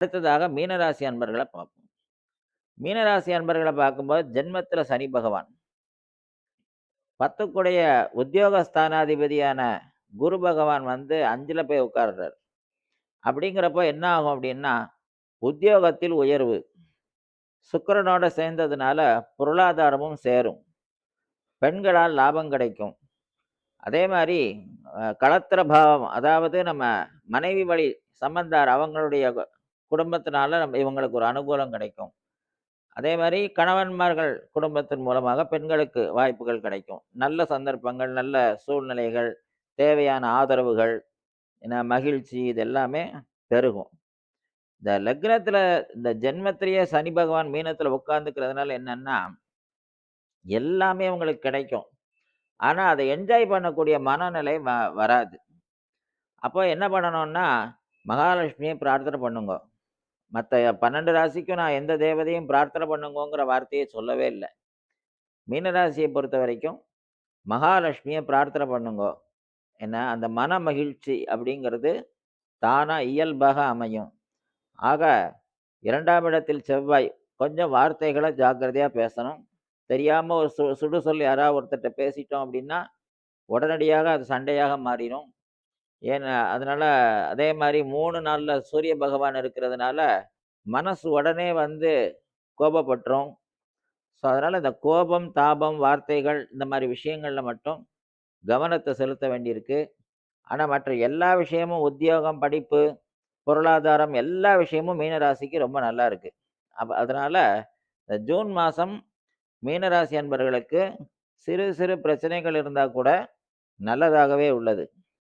அடுத்ததாக மீனராசி அன்பர்கள பார்ப்போம். மீனராசி அன்பர்கள பார்க்கும்போது ஜென்மத்தில சனி பகவான். 10க்குடைய உத்தியோகஸ்தானாதிபதியான குரு பகவான் வந்து 5ல போய் உட்கார்றாரு. அப்படிங்கிறப்போ என்ன ஆகும் அப்படின்னா, உத்தியோகத்தில் உயர்வு. சுக்கிரனோட சேர்ந்ததுனால பொருளாதாரமும் சேரும். பெண்களால் லாபம் கிடைக்கும். அதே மாரி களத்திர பாவம் அதாவது நம்ம மனைவி வழி சம்பந்தார் அவங்களுடைய குடும்பத்தினால இவங்களுக்கு ஒரு அனுகூலம் கிடைக்கும். அதே மாரி கணவன்மார்கள் குடும்பத்தின் மூலமாக பெண்களுக்கு வாய்ப்புகள் கிடைக்கும். நல்ல சந்தர்ப்பங்கள், நல்ல சூழ்நிலைகள், தேவையான ஆதரவுகள், மகிழ்ச்சி இது எல்லாமே பெருகும். இந்த லக்னத்தில இந்த ஜென்மத்திலேயே சனி பகவான் மீனத்தில உட்கார்ந்துக்கிறதுனால என்னன்னா, எல்லாமே உங்களுக்கு கிடைக்கும். ஆனா, அத என்ஜாய் பண்ணக்கூடிய மனநிலை வராது. அப்போ என்ன பண்ணணும்னா, மகாலட்சுமிய பிரார்த்தனை பண்ணுங்கோ. மத்த 12 ராசிக்கும் நான் எந்த தேவதையும் பிரார்த்தனை பண்ணுங்கோங்கிற வார்த்தையே சொல்லவே இல்ல. மீனராசியை பொறுத்தவரைக்கும் மகாலட்சுமிய பிரார்த்தனை பண்ணுங்கோ. ஏன்னா, அந்த மன மகிழ்ச்சி அப்படிங்கிறது தானா இயல்பாக அமையும். ஆக 2ஆம் இடத்தில் செவ்வாய். கொஞ்சம் வார்த்தைகள ஜாக்கிரதையா பேசணும். தெரியாம ஒரு சுடுசொல் யாராவது ஒருத்தர்ட்ட பேசிட்டோம் அப்படின்னா, உடனடியாக அது சண்டையாக மாறிரும். ஏன்னா அதனால அதே மாரி 3 நாள்ல சூரிய பகவான் இருக்கிறதுனால, மனசு உடனே வந்து கோபப்பட்டுரும். ஸோ, அதனால இந்த கோபம், தாபம், வார்த்தைகள் இந்த மாரி விஷயங்கள்ல மட்டும் கவனத்த செலுத்த வேண்டியிருக்கு. ஆனா மற்ற எல்லா விஷயமும் உத்தியோகம், படிப்பு, பொருளாதாரம் எல்லா விஷயமும் மீன ராசிக்கு ரொம்ப நல்லா இருக்கு. அதனால இந்த ஜூன் மாசம் மீனராசி அன்பர்களுக்கு சிறு சிறு பிரச்சனைகள் இருந்தா கூட நல்லதாகவே உள்ளது.